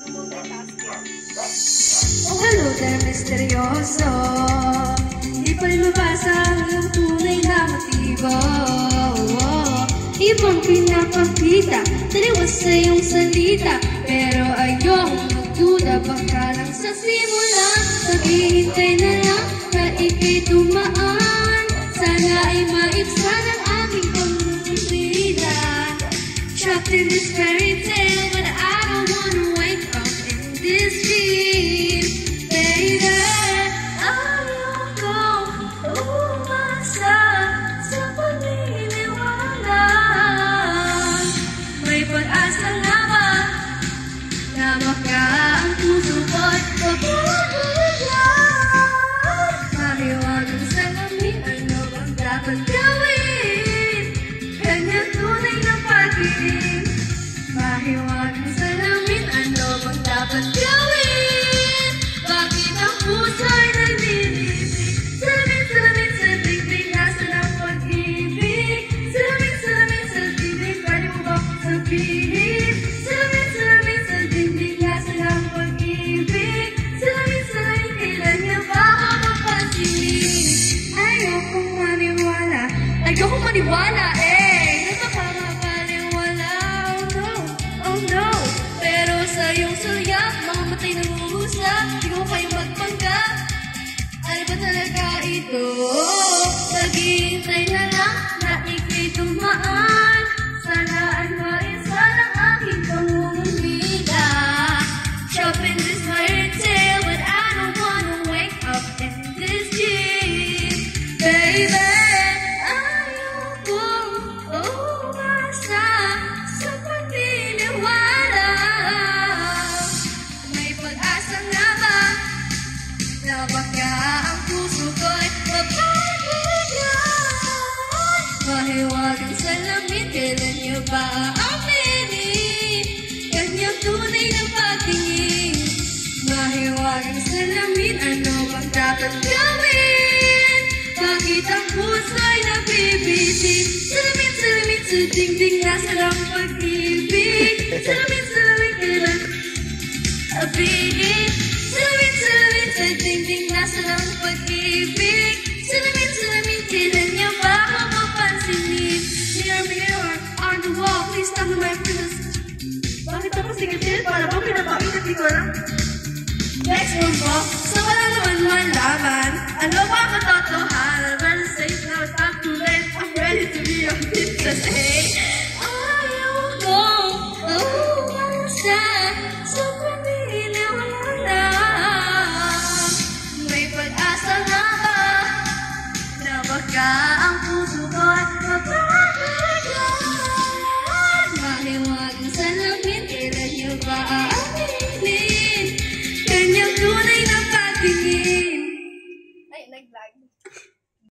Oh, hello there, misteryoso. Di pa rin mabasa ang iyong tunay na motibo. Ibang pinapakita, taliwas sa iyong salita. Pero ayong magduda, baka lang sa simula. Maghihintay na lang na ika'y tumaan. Sana ay maibsan ang aking pangungusila. Trapped in this fairy tale, but I don't wanna wake up in this dream. Baby, ayoko umasa sa paniniwala. May pag-asa nga ba na baka ang puso ko'y mabubulan? Mahiwagang salamin, ano bang dapat gawin? Kanya tunay na pag-ibig. Mahiwagang salamin, ano bang dapat gawin? Bakit ang puso'y nagbibig? Salamin, salamin sa dibdib, nasan ang pag-ibig? Salamin, salamin sa dibdib, pwede mo ba akong sabihin? Salamin, salamin sa dibdib, nasan ang pag-ibig? Salamin, salamin, kailan niya ba ako mapansinin? Ayokong maniwala, ayokong maniwala, napakakapaniwala, oh no. Pero sa iyong sulyak, mga matay nanguhusa, di ko kayo magpanggap. Ano ba talaga ito? Naghihintay na lang na ika'y tumaan. Sana ay maisan ang aking pangungulila. Trapped in this fairy tale, but I don't wanna wake up in this dream. Baby, ayokong umasa sa paniniwala. May pag-asa nga ba na baka ang puso ko'y mapagbigyan? Mahiwagang salamin, kailan niyo ba aaminin? Kanyang tunay na pagtingin. Mahiwagang salamin, ano bang dapat gawin? Bakit ang puso'y nagbibisig? Salamin, salamin sa dingding, nasan ang pag-ibig? Salamin, salamin, kailan abigin? Salamin, salamin sa dingding, nasan ang pag-ibig? Salamin, salamin, kailan niya ba ako mapansinin? Mirror on the wall, please tell me my presence. Bakit ako singatil? Para bang pinapakita dito lang? Next one, boss.